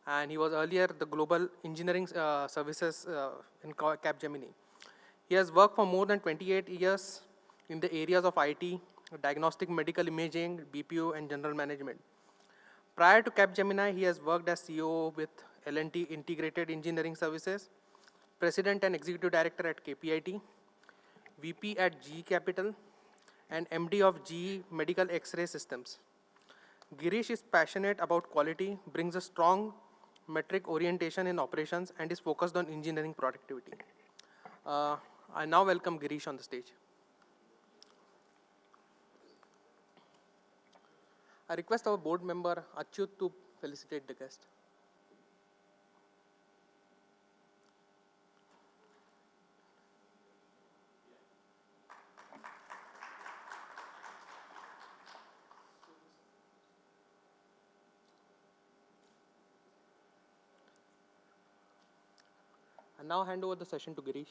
and he was earlier the Global Engineering Services in Capgemini. He has worked for more than 28 years in the areas of IT, diagnostic medical imaging, BPO, and general management. Prior to Capgemini, he has worked as CEO with L&T Integrated Engineering Services, President and Executive Director at KPIT, VP at GE Capital, and MD of GE Medical X-ray Systems. Girish is passionate about quality, brings a strong metric orientation in operations, and is focused on engineering productivity. I now welcome Girish on the stage. I request our board member Achyut to felicitate the guest. I now hand over the session to Girish.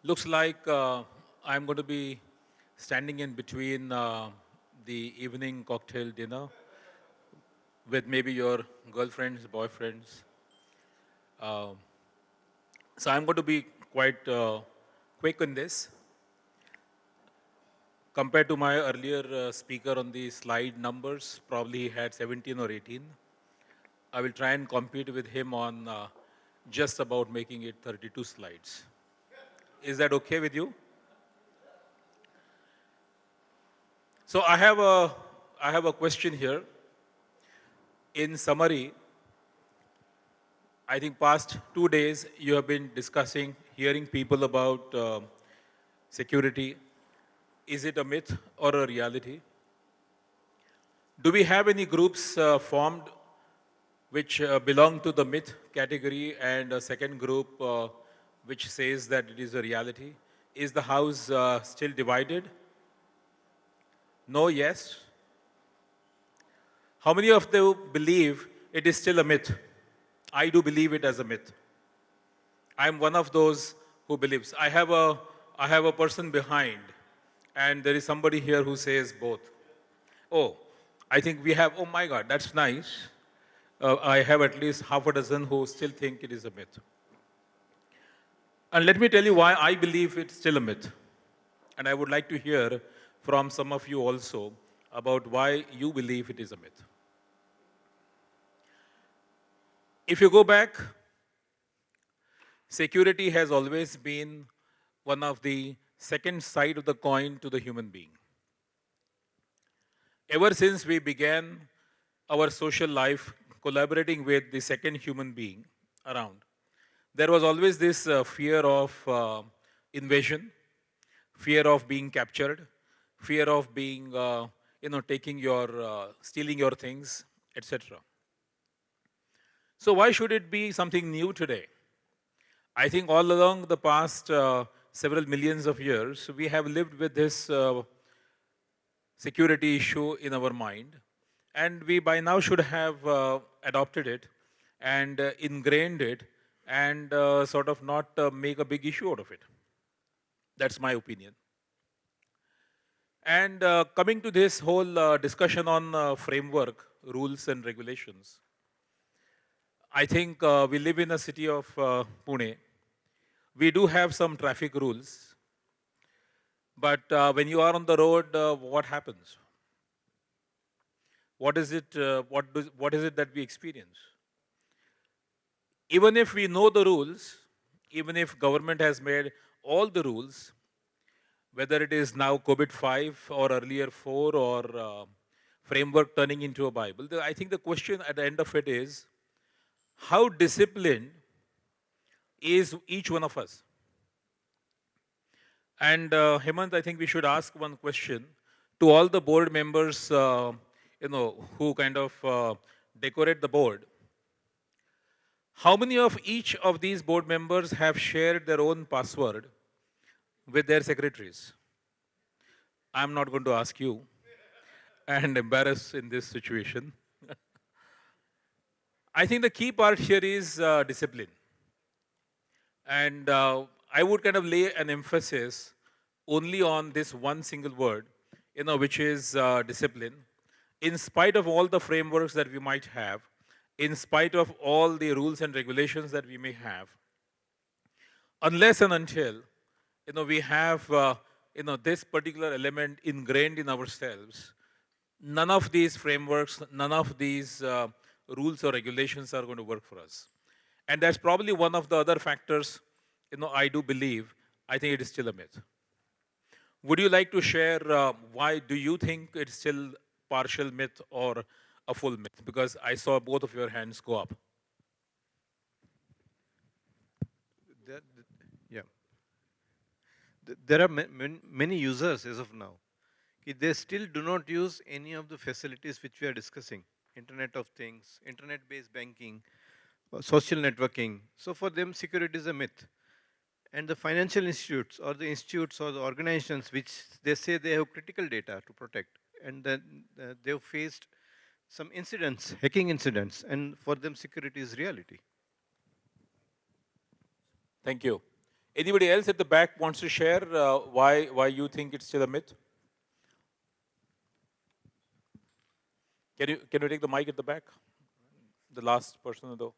Looks like I'm going to be standing in between the evening cocktail dinner with maybe your girlfriends, boyfriends. Uh, so I'm going to be quite quick in this. Compared to my earlier speaker on the slide numbers, probably he had 17 or 18. I will try and compete with him on just about making it 32 slides. Is that okay with you? So I have a question here. In summary, I think past 2 days you have been discussing, hearing people about security. Is it a myth or a reality? Do we have any groups formed which belong to the myth category and a second group which says that it is a reality? Is the house still divided? No, yes? How many of you believe it is still a myth? I do believe it as a myth. I am one of those who believes. I have a person behind, and there is somebody here who says both. Oh, I think we have, oh my God, that's nice. I have at least half a dozen who still think it is a myth. And let me tell you why I believe it's still a myth. And I would like to hear from some of you also about why you believe it is a myth. If you go back, security has always been one of the second side of the coin to the human being. Ever since we began our social life collaborating with the second human being around, there was always this fear of invasion, fear of being captured, fear of being, taking stealing your things, etc. So why should it be something new today? I think all along the past several millions of years, we have lived with this security issue in our mind, and we by now should have adopted it and ingrained it and sort of not make a big issue out of it. That's my opinion. And coming to this whole discussion on framework, rules and regulations, I think we live in a city of Pune. We do have some traffic rules, but when you are on the road, what happens? What is it? What is it that we experience? Even if we know the rules, even if government has made all the rules, whether it is now COVID 5 or earlier 4 or framework turning into a Bible, I think the question at the end of it is, how disciplined is each one of us? And Hemant, I think we should ask one question to all the board members, who kind of decorate the board. How many of each of these board members have shared their own password with their secretaries? I'm not going to ask you and embarrass in this situation. I think the key part here is discipline. And I would kind of lay an emphasis only on this one single word, which is discipline. In spite of all the frameworks that we might have, in spite of all the rules and regulations that we may have, unless and until we have this particular element ingrained in ourselves, none of these frameworks, none of these rules or regulations are going to work for us. And that's probably one of the other factors, I do believe, I think it is still a myth. Would you like to share why do you think it's still partial myth or a full myth? Because I saw both of your hands go up. There, yeah, there are many users as of now. They still do not use any of the facilities which we are discussing. Internet of Things, internet-based banking, social networking. So for them, security is a myth. And the financial institutes or the organizations which they say they have critical data to protect, and then they've faced some incidents, hacking incidents, and for them security is reality. Thank you. Anybody else at the back wants to share why you think it's still a myth? Can you take the mic at the back? The last person though.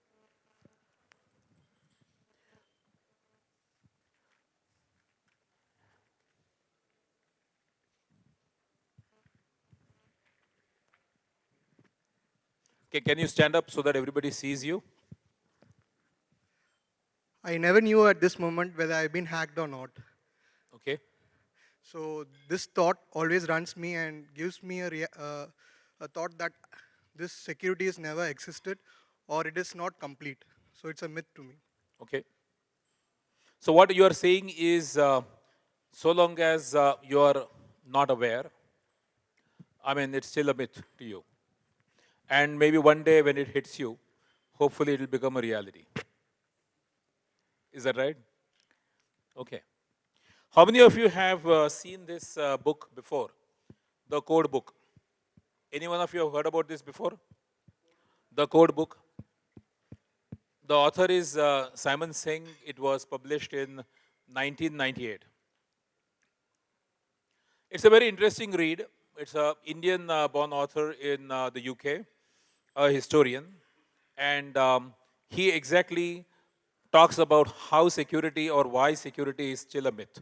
Okay, can you stand up so that everybody sees you? I never knew at this moment whether I've been hacked or not. Okay. So this thought always runs me and gives me a thought that this security has never existed or it is not complete. So it's a myth to me. Okay. So what you are saying is, so long as you are not aware, I mean, it's still a myth to you. And maybe one day when it hits you, hopefully it will become a reality. Is that right? Okay. How many of you have seen this book before? The Code Book. Any one of you have heard about this before? The Code Book. The author is Simon Singh. It was published in 1998. It's a very interesting read. It's an Indian-born author in the UK, a historian, and he exactly talks about how security or why security is still a myth.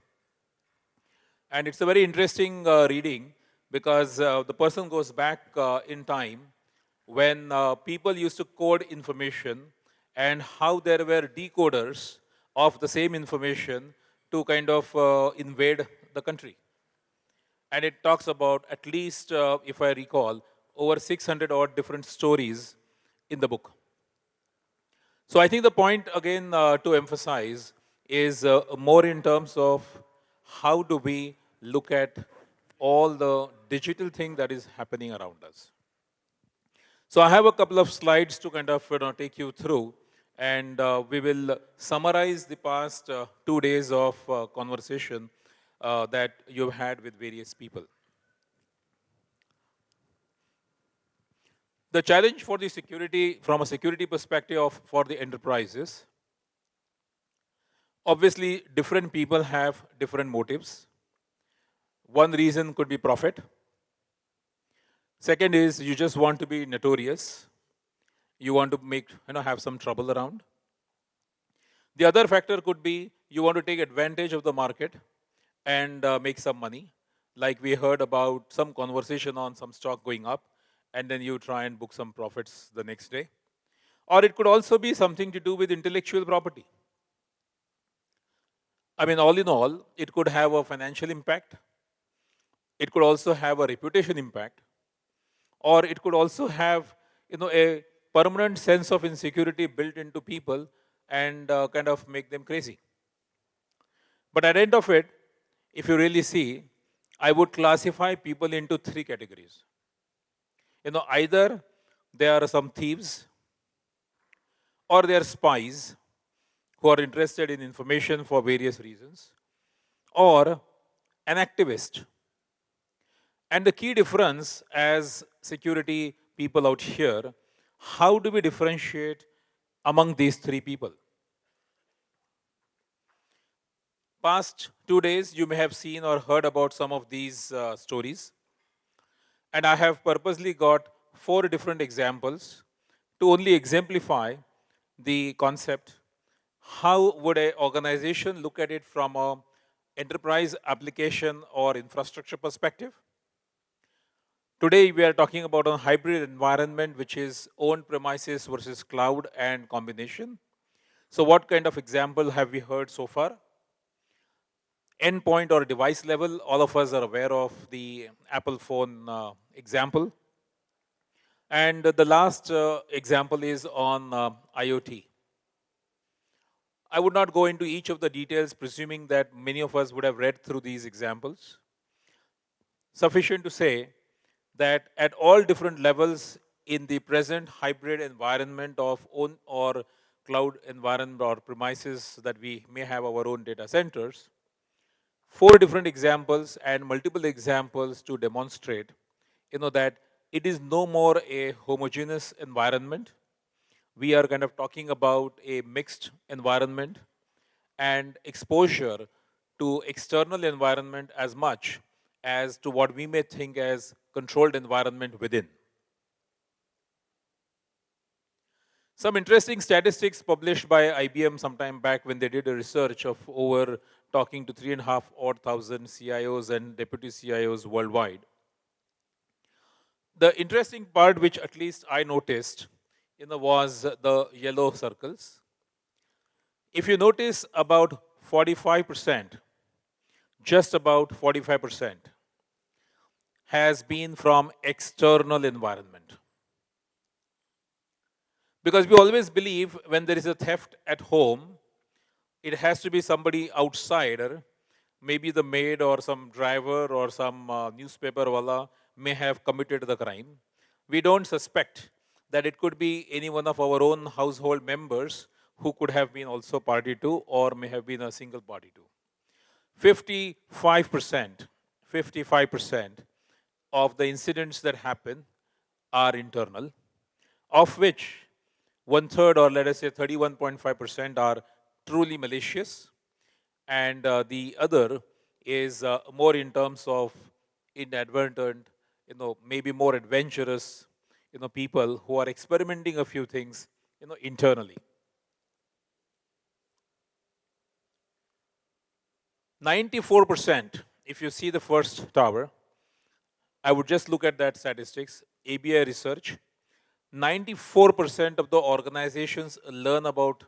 And it's a very interesting reading because the person goes back in time when people used to code information and how there were decoders of the same information to kind of invade the country. And it talks about at least, if I recall, over 600 odd different stories in the book. So I think the point again to emphasize is more in terms of how do we look at all the digital thing that is happening around us. So I have a couple of slides to kind of take you through, and we will summarize the past 2 days of conversation that you've had with various people. The challenge for the security, from a security perspective for the enterprises, obviously different people have different motives. One reason could be profit. Second is you just want to be notorious. You want to make, have some trouble around. The other factor could be you want to take advantage of the market and make some money. Like we heard about some conversation on some stock going up, and then you try and book some profits the next day. Or it could also be something to do with intellectual property. I mean, all in all, it could have a financial impact. It could also have a reputation impact. Or it could also have, a permanent sense of insecurity built into people and kind of make them crazy. But at the end of it, if you really see, I would classify people into three categories. Either they are some thieves or they are spies who are interested in information for various reasons, or an activist. And the key difference as security people out here, how do we differentiate among these three people? Past 2 days, you may have seen or heard about some of these stories. And I have purposely got 4 different examples To only exemplify the concept, how would an organization look at it from a enterprise application or infrastructure perspective? Today, we are talking about a hybrid environment, which is own premises versus cloud and combination. So what kind of example have we heard so far? Endpoint or device level, all of us are aware of the Apple phone example. And the last example is on IoT. I would not go into each of the details, presuming that many of us would have read through these examples. Sufficient to say that at all different levels in the present hybrid environment of own or cloud environment or premises that we may have our own data centers, 4 different examples and multiple examples to demonstrate, that it is no more a homogeneous environment. We are kind of talking about a mixed environment and exposure to external environment as much as to what we may think as controlled environment within. Some interesting statistics published by IBM sometime back when they did a research of over talking to 3,500 odd CIOs and deputy CIOs worldwide. The interesting part, which at least I noticed, was the yellow circles. If you notice, about 45%, just about 45%, has been from external environment. Because we always believe when there is a theft at home, it has to be somebody outsider, maybe the maid or some driver or some newspaper wala may have committed the crime. We don't suspect that it could be any one of our own household members who could have been also party to or may have been a single party to. 55%, 55% of the incidents that happen are internal, of which 1/3, or let us say 31.5%, are truly malicious, and the other is more in terms of inadvertent, maybe more adventurous, people who are experimenting a few things, internally. 94%, if you see the first tower, I would just look at that statistics, ABI research, 94% of the organizations learn about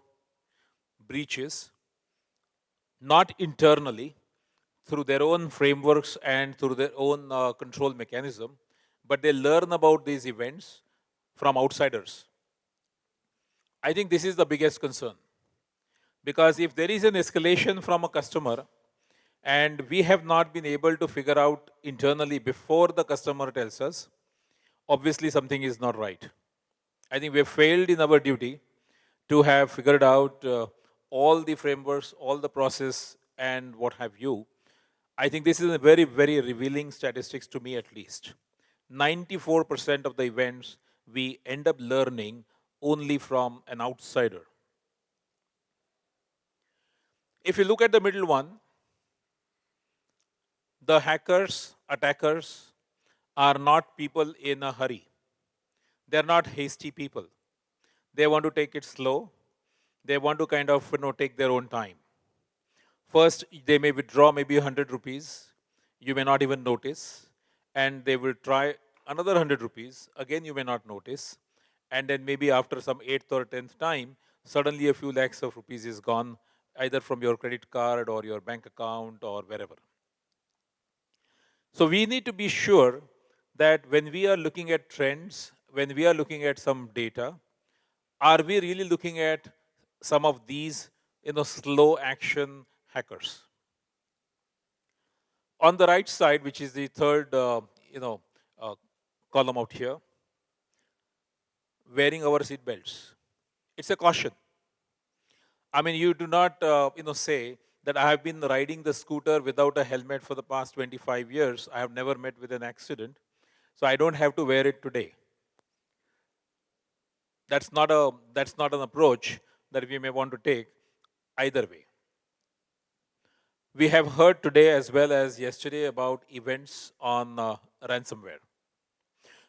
breaches, not internally, through their own frameworks and through their own control mechanism, but they learn about these events from outsiders. I think this is the biggest concern. Because if there is an escalation from a customer and we have not been able to figure out internally before the customer tells us, obviously something is not right. I think we have failed in our duty to have figured out all the frameworks, all the process, and what have you. I think this is a very, very revealing statistics to me, at least. 94% of the events we end up learning only from an outsider. If you look at the middle one, the hackers, attackers are not people in a hurry. They're not hasty people. They want to take it slow. They want to kind of take their own time. First, they may withdraw maybe 100 rupees. You may not even notice. And they will try another 100 rupees. Again, you may not notice. And then maybe after some 8th or 10th time, suddenly a few lakhs of rupees is gone, either from your credit card or your bank account or wherever. So we need to be sure that when we are looking at trends, when we are looking at some data, are we really looking at some of these, slow action hackers? On the right side, which is the third, column out here, wearing our seat belts. It's a caution. I mean, you do not, say that I have been riding the scooter without a helmet for the past 25 years. I have never met with an accident, so I don't have to wear it today. That's not an approach that we may want to take either way. We have heard today as well as yesterday about events on ransomware.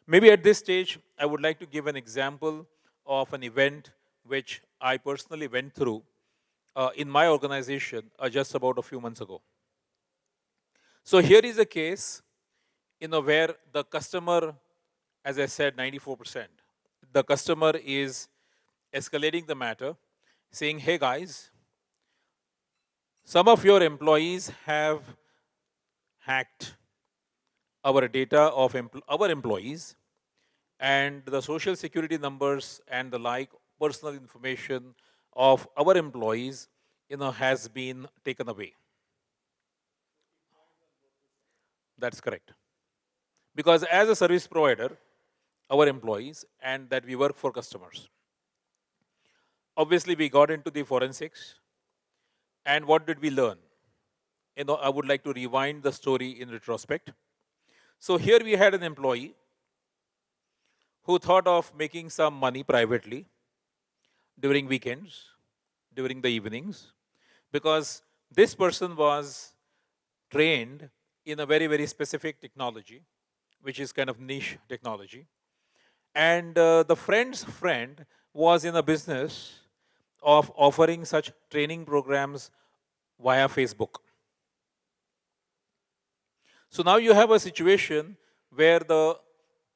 Maybe at this stage, I would like to give an example of an event which I personally went through in my organization just about a few months ago. So here is a case, where the customer, as I said, 94%, the customer is escalating the matter, saying, "Hey guys, some of your employees have hacked our data of our employees, and the social security numbers and the like personal information of our employees, has been taken away." That's correct. Because as a service provider, our employees, and that we work for customers, obviously we got into the forensics. And what did we learn? I would like to rewind the story in retrospect. So here we had an employee who thought of making some money privately during weekends, during the evenings, because this person was trained in a very, very specific technology, which is kind of niche technology. And the friend's friend was in a business of offering such training programs via Facebook. So now you have a situation where the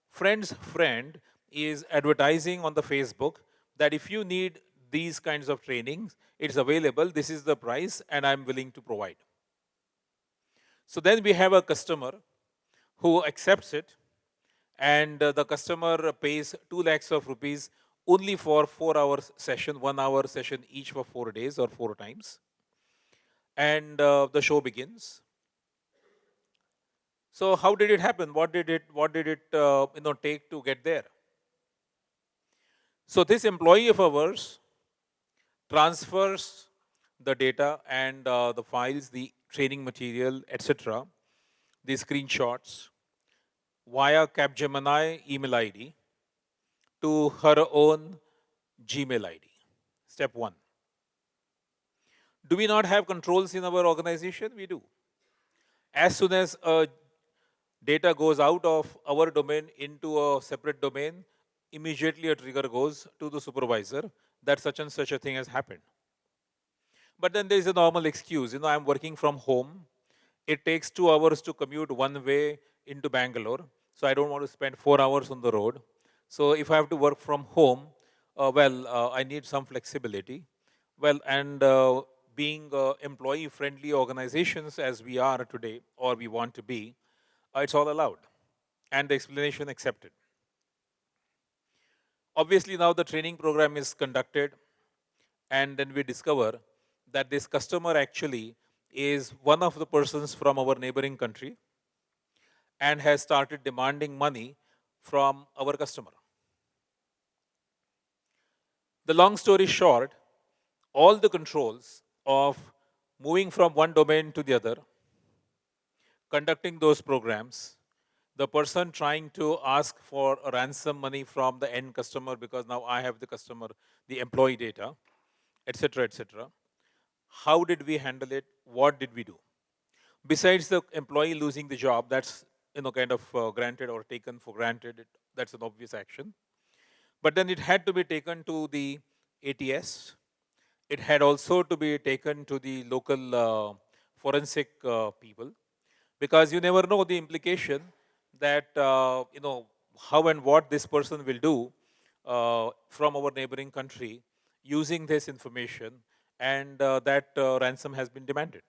friend's friend is advertising on the Facebook that if you need these kinds of trainings, it's available, this is the price, and I'm willing to provide. So then we have a customer who accepts it, and the customer pays 2 lakhs of rupees only for 4 hours session, 1 hour session each for 4 days or 4 times. And the show begins. So how did it happen? What did it take to get there? So this employee of ours transfers the data and the files, the training material, etc., the screenshots via Capgemini email ID to her own Gmail ID. Step one. Do we not have controls in our organization? We do. As soon as data goes out of our domain into a separate domain, immediately a trigger goes to the supervisor that such and such a thing has happened. But then there is a normal excuse. I'm working from home. It takes 2 hours to commute one way into Bangalore. So I don't want to spend 4 hours on the road. So if I have to work from home, I need some flexibility. Well, and being employee-friendly organizations as we are today, or we want to be, it's all allowed. And the explanation accepted. Obviously, now the training program is conducted, and then we discover that this customer actually is one of the persons from our neighboring country and has started demanding money from our customer. The long story short, all the controls of moving from one domain to the other, conducting those programs, the person trying to ask for a ransom money from the end customer because now I have the customer, the employee data, etc., etc. How did we handle it? What did we do? Besides the employee losing the job, that's kind of granted or taken for granted. That's an obvious action. But then it had to be taken to the ATS. It had also to be taken to the local forensic people, because you never know the implication that how and what this person will do from our neighboring country using this information, and that ransom has been demanded.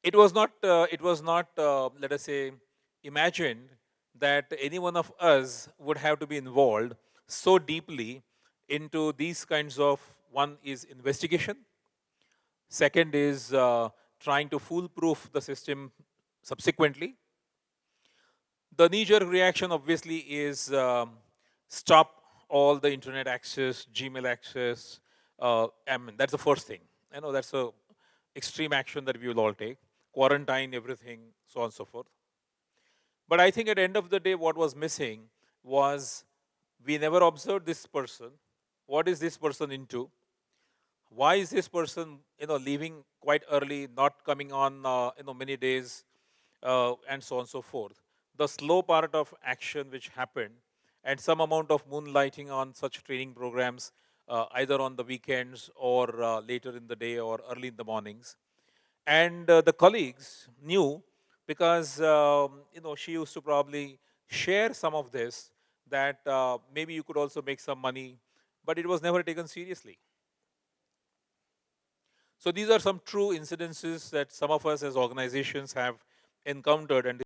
It was not let us say, imagined that any one of us would have to be involved so deeply into these kinds of, one is investigation, second is trying to foolproof the system subsequently. The knee-jerk reaction obviously is stop all the internet access, Gmail access. That's the first thing. I know that's a extreme action that we will all take. Quarantine everything, so on and so forth. But I think at the end of the day, what was missing was we never observed this person. What is this person into? Why is this person, leaving quite early, not coming on, many days, and so on and so forth. The slow part of action which happened, and some amount of moonlighting on such training programs, either on the weekends or later in the day or early in the mornings. And the colleagues knew, because she used to probably share some of this, that maybe you could also make some money, but it was never taken seriously. So these are some true incidences that some of us as organizations have encountered, and